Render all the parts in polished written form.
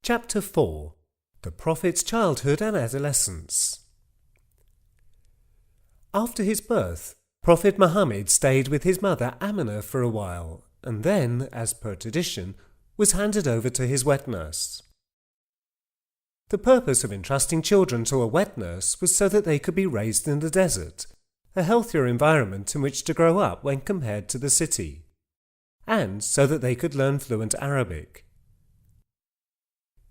Chapter 4. The Prophet's Childhood and Adolescence. After his birth, Prophet Muhammad stayed with his mother Amina for a while, and then, as per tradition, was handed over to his wet nurse. The purpose of entrusting children to a wet nurse was so that they could be raised in the desert, a healthier environment in which to grow up when compared to the city, and so that they could learn fluent Arabic.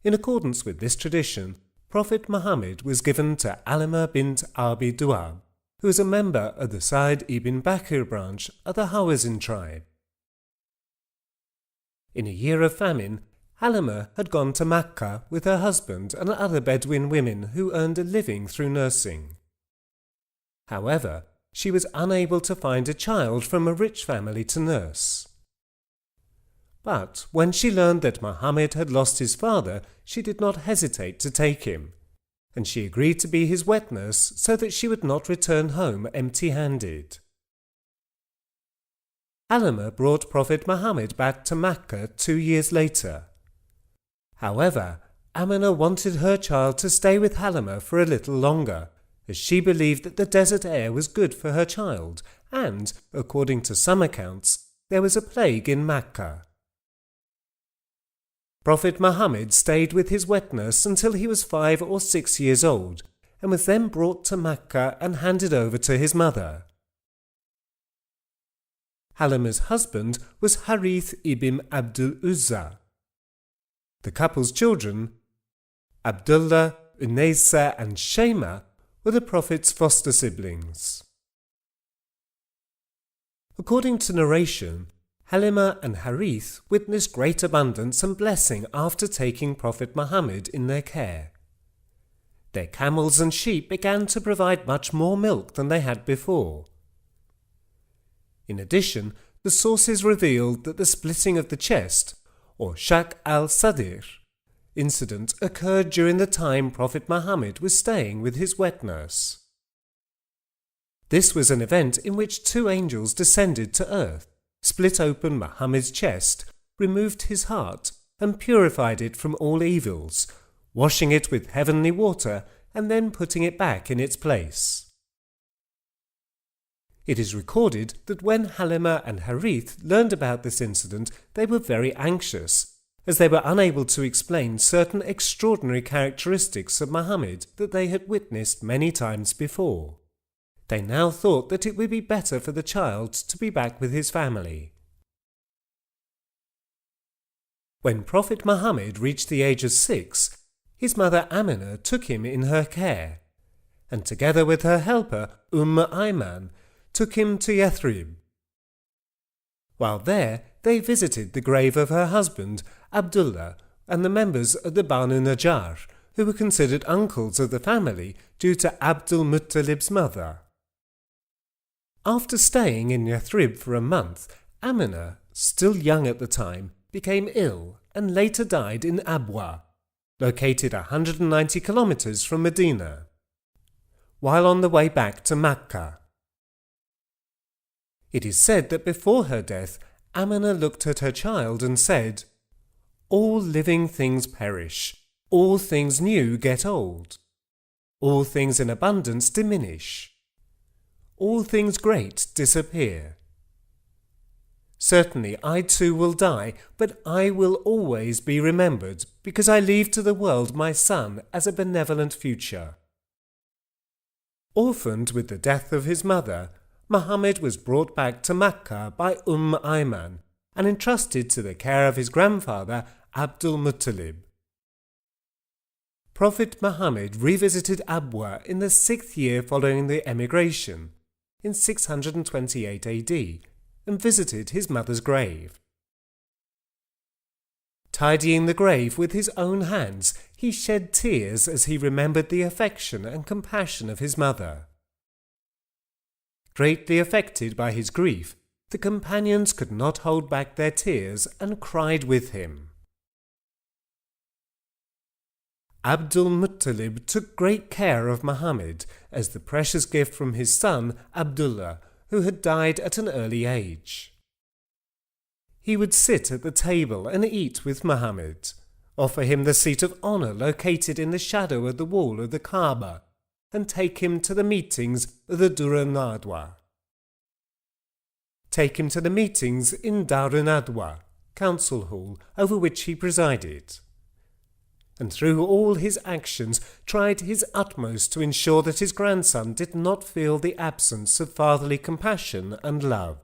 In accordance with this tradition, Prophet Muhammad was given to Alima bint Abi Duab, who was a member of the Sa'd ibn Bakr branch of the Hawazin tribe. In a year of famine, Alima had gone to Makkah with her husband and other Bedouin women who earned a living through nursing. However, she was unable to find a child from a rich family to nurse. But when she learned that Muhammad had lost his father, she did not hesitate to take him, and she agreed to be his wet nurse so that she would not return home empty-handed. Alima brought Prophet Muhammad back to Mecca 2 years later. However, Amina wanted her child to stay with Halima for a little longer, as she believed that the desert air was good for her child, and, according to some accounts, there was a plague in Mecca. Prophet Muhammad stayed with his wet nurse until he was 5 or 6 years old, and was then brought to Mecca and handed over to his mother. Halima's husband was Harith ibn Abdul Uzza. The couple's children, Abdullah, Unaysa and Shema, were the Prophet's foster siblings. According to narration, Halima and Harith witnessed great abundance and blessing after taking Prophet Muhammad in their care. Their camels and sheep began to provide much more milk than they had before. In addition, the sources revealed that the splitting of the chest, or Shaq al-Sadir, incident occurred during the time Prophet Muhammad was staying with his wet nurse. This was an event in which 2 angels descended to earth, split open Muhammad's chest, removed his heart, and purified it from all evils, washing it with heavenly water and then putting it back in its place. It is recorded that when Halima and Harith learned about this incident, they were very anxious, as they were unable to explain certain extraordinary characteristics of Muhammad that they had witnessed many times before. They now thought that it would be better for the child to be back with his family. When Prophet Muhammad reached the age of 6, his mother Amina took him in her care, and together with her helper Ayman, took him to Yathrib. While there, they visited the grave of her husband Abdullah and the members of the Banu Najjar, who were considered uncles of the family due to Abdul Muttalib's mother. After staying in Yathrib for a month, Amina, still young at the time, became ill and later died in Abwa, located 190 kilometers from Medina, while on the way back to Mecca. It is said that before her death, Amina looked at her child and said, "All living things perish, all things new get old, all things in abundance diminish. All things great disappear. Certainly I too will die, but I will always be remembered, because I leave to the world my son as a benevolent future." Orphaned with the death of his mother, Muhammad was brought back to Mecca by Ayman and entrusted to the care of his grandfather Abdul Muttalib. Prophet Muhammad revisited Abwa in the 6th year following the emigration, in 628 AD, and visited his mother's grave. Tidying the grave with his own hands, he shed tears as he remembered the affection and compassion of his mother. Greatly affected by his grief, the companions could not hold back their tears and cried with him. Abdul Muttalib took great care of Muhammad as the precious gift from his son Abdullah, who had died at an early age. He would sit at the table and eat with Muhammad, offer him the seat of honor located in the shadow of the wall of the Kaaba, and take him to the meetings of the Nadwa. Take him to the meetings in Nadwa, council hall, over which he presided, and through all his actions tried his utmost to ensure that his grandson did not feel the absence of fatherly compassion and love.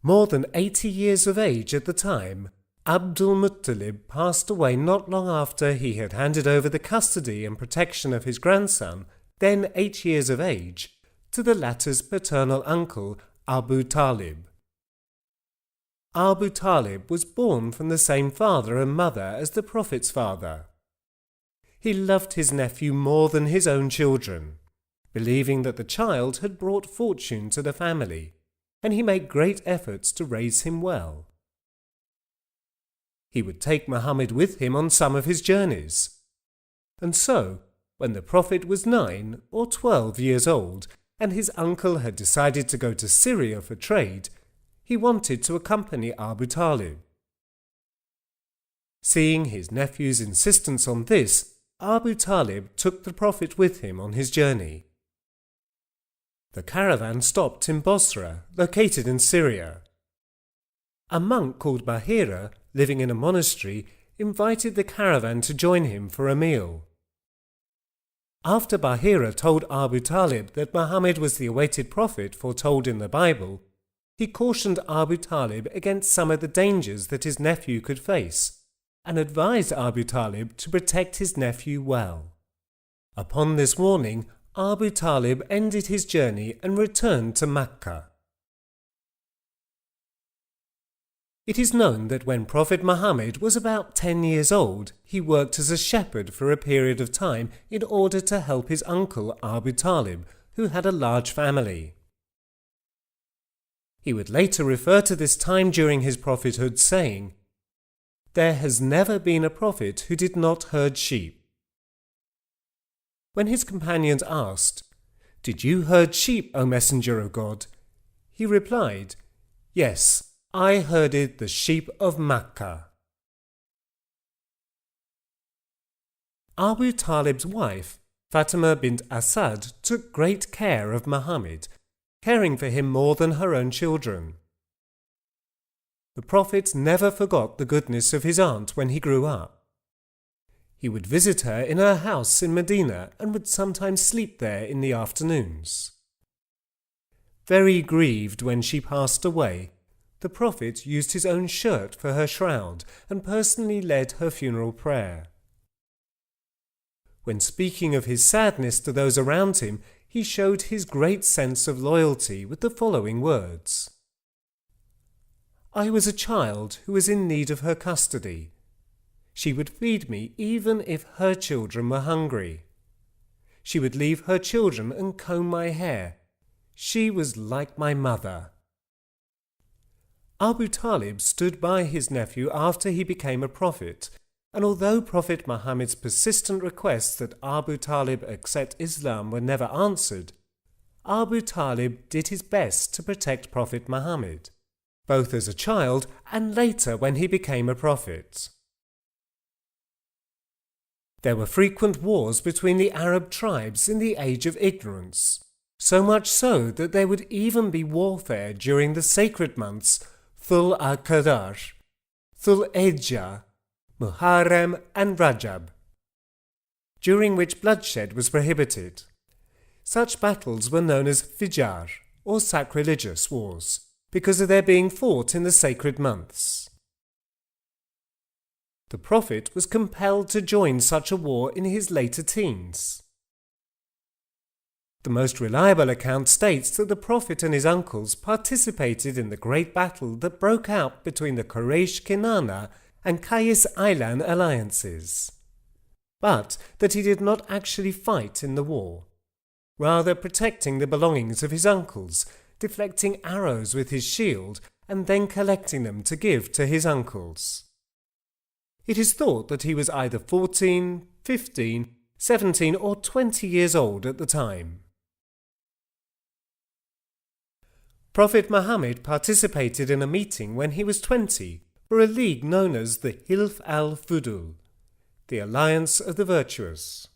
More than 80 years of age at the time, Abdul Muttalib passed away not long after he had handed over the custody and protection of his grandson, then 8 years of age, to the latter's paternal uncle, Abu Talib. Abu Talib was born from the same father and mother as the Prophet's father. He loved his nephew more than his own children, believing that the child had brought fortune to the family, and he made great efforts to raise him well. He would take Muhammad with him on some of his journeys. And so, when the Prophet was 9 or 12 years old, and his uncle had decided to go to Syria for trade, he wanted to accompany Abu Talib. Seeing his nephew's insistence on this, Abu Talib took the Prophet with him on his journey. The caravan stopped in Bosra, located in Syria. A monk called Bahira, living in a monastery, invited the caravan to join him for a meal. After Bahira told Abu Talib that Muhammad was the awaited prophet foretold in the Bible, he cautioned Abu Talib against some of the dangers that his nephew could face, and advised Abu Talib to protect his nephew well. Upon this warning, Abu Talib ended his journey and returned to Mecca. It is known that when Prophet Muhammad was about 10 years old, he worked as a shepherd for a period of time in order to help his uncle Abu Talib, who had a large family. He would later refer to this time during his prophethood saying, "There has never been a prophet who did not herd sheep." When his companions asked, "Did you herd sheep, O Messenger of God?" he replied, "Yes, I herded the sheep of Mecca." Abu Talib's wife, Fatima bint Asad, took great care of Muhammad, caring for him more than her own children. The Prophet never forgot the goodness of his aunt when he grew up. He would visit her in her house in Medina and would sometimes sleep there in the afternoons. Very grieved when she passed away, the Prophet used his own shirt for her shroud and personally led her funeral prayer. When speaking of his sadness to those around him, he showed his great sense of loyalty with the following words: "I was a child who was in need of her custody. She would feed me even if her children were hungry. She would leave her children and comb my hair. She was like my mother." Abu Talib stood by his nephew after he became a prophet, and although Prophet Muhammad's persistent requests that Abu Talib accept Islam were never answered, Abu Talib did his best to protect Prophet Muhammad, both as a child and later when he became a prophet. There were frequent wars between the Arab tribes in the Age of Ignorance, so much so that there would even be warfare during the sacred months Dhul al-Qadar, Dhul Hijjah, Muharram and Rajab, during which bloodshed was prohibited. Such battles were known as Fijar, or sacrilegious wars, because of their being fought in the sacred months. The Prophet was compelled to join such a war in his later teens. The most reliable account states that the Prophet and his uncles participated in the great battle that broke out between the Quraysh-Kinana and Qais Aylan alliances, but that he did not actually fight in the war, rather protecting the belongings of his uncles, deflecting arrows with his shield and then collecting them to give to his uncles. It is thought that he was either 14, 15, 17 or 20 years old at the time. Prophet Muhammad participated in a meeting when he was 20, for a league known as the Hilf al-Fudul, the Alliance of the Virtuous.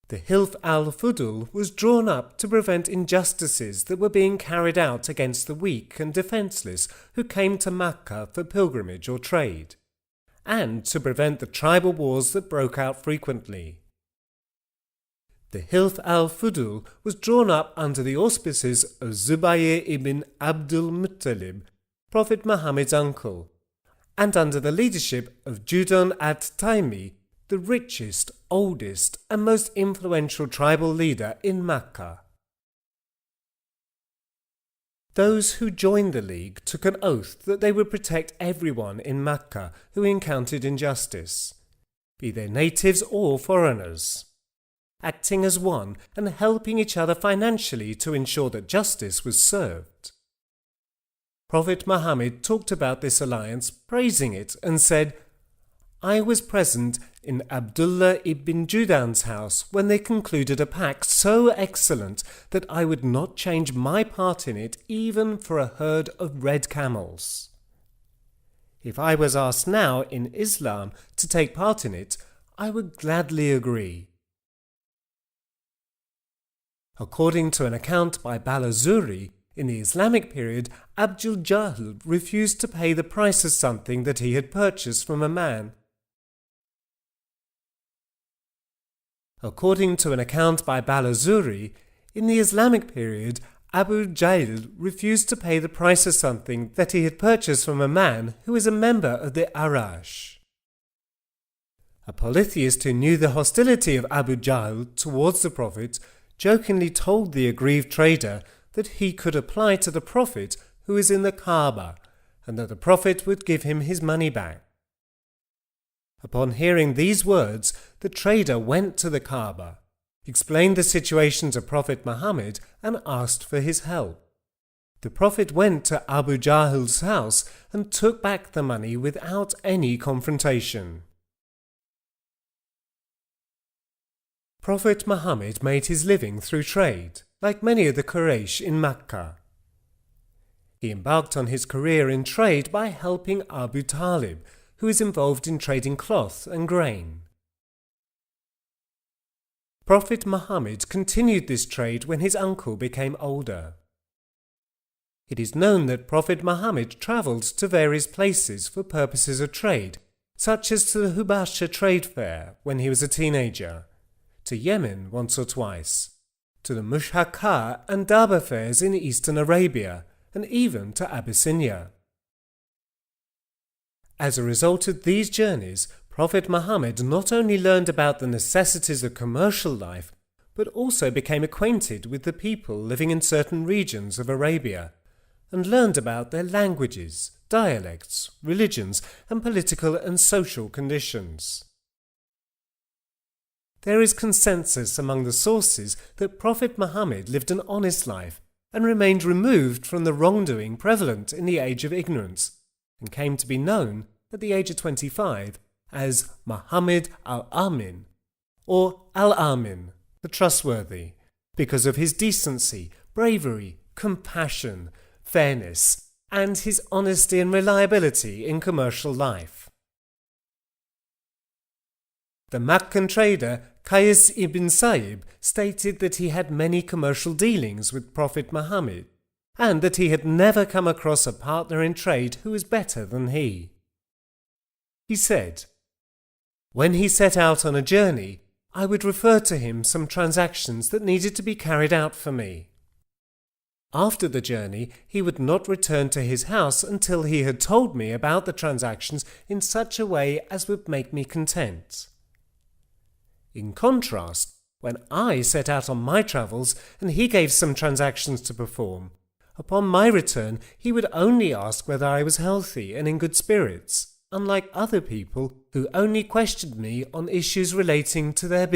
The Hilf al-Fudul was drawn up to prevent injustices that were being carried out against the weak and defenceless who came to Makkah for pilgrimage or trade, and to prevent the tribal wars that broke out frequently. The Hilf al-Fudul was drawn up under the auspices of Zubayr ibn Abdul Muttalib, Prophet Muhammad's uncle, and under the leadership of Judon at-Taimi, the richest, oldest, and most influential tribal leader in Makkah. Those who joined the League took an oath that they would protect everyone in Makkah who encountered injustice, be they natives or foreigners, acting as one and helping each other financially to ensure that justice was served. Prophet Muhammad talked about this alliance, praising it, and said, "I was present in Abdullah ibn Judan's house when they concluded a pact so excellent that I would not change my part in it even for a herd of red camels. If I was asked now in Islam to take part in it, I would gladly agree." According to an account by Balazuri, in the Islamic period, Abdul Jahl refused to pay the price of something that he had purchased from a man. According to an account by Balazuri, in the Islamic period, Abu Jahl refused to pay the price of something that he had purchased from a man who was a member of the Arash. A polytheist who knew the hostility of Abu Jahl towards the Prophet jokingly told the aggrieved trader that he could apply to the Prophet who is in the Kaaba, and that the Prophet would give him his money back. Upon hearing these words, the trader went to the Kaaba, explained the situation to Prophet Muhammad, and asked for his help. The Prophet went to Abu Jahl's house and took back the money without any confrontation. Prophet Muhammad made his living through trade, like many of the Quraysh in Makkah. He embarked on his career in trade by helping Abu Talib, who is involved in trading cloth and grain. Prophet Muhammad continued this trade when his uncle became older. It is known that Prophet Muhammad travelled to various places for purposes of trade, such as to the Hubasha trade fair when he was a teenager, to Yemen once or twice, to the Mushaka and Daba fairs in eastern Arabia, and even to Abyssinia. As a result of these journeys, Prophet Muhammad not only learned about the necessities of commercial life, but also became acquainted with the people living in certain regions of Arabia, and learned about their languages, dialects, religions, and political and social conditions. There is consensus among the sources that Prophet Muhammad lived an honest life and remained removed from the wrongdoing prevalent in the age of ignorance, and came to be known at the age of 25 as Muhammad al-Amin, or Al-Amin, the trustworthy, because of his decency, bravery, compassion, fairness, and his honesty and reliability in commercial life. The Meccan trader Qais ibn Saib stated that he had many commercial dealings with Prophet Muhammad, and that he had never come across a partner in trade who was better than he. He said, "When he set out on a journey, I would refer to him some transactions that needed to be carried out for me. After the journey, he would not return to his house until he had told me about the transactions in such a way as would make me content. In contrast, when I set out on my travels and he gave some transactions to perform, upon my return he would only ask whether I was healthy and in good spirits, unlike other people who only questioned me on issues relating to their business.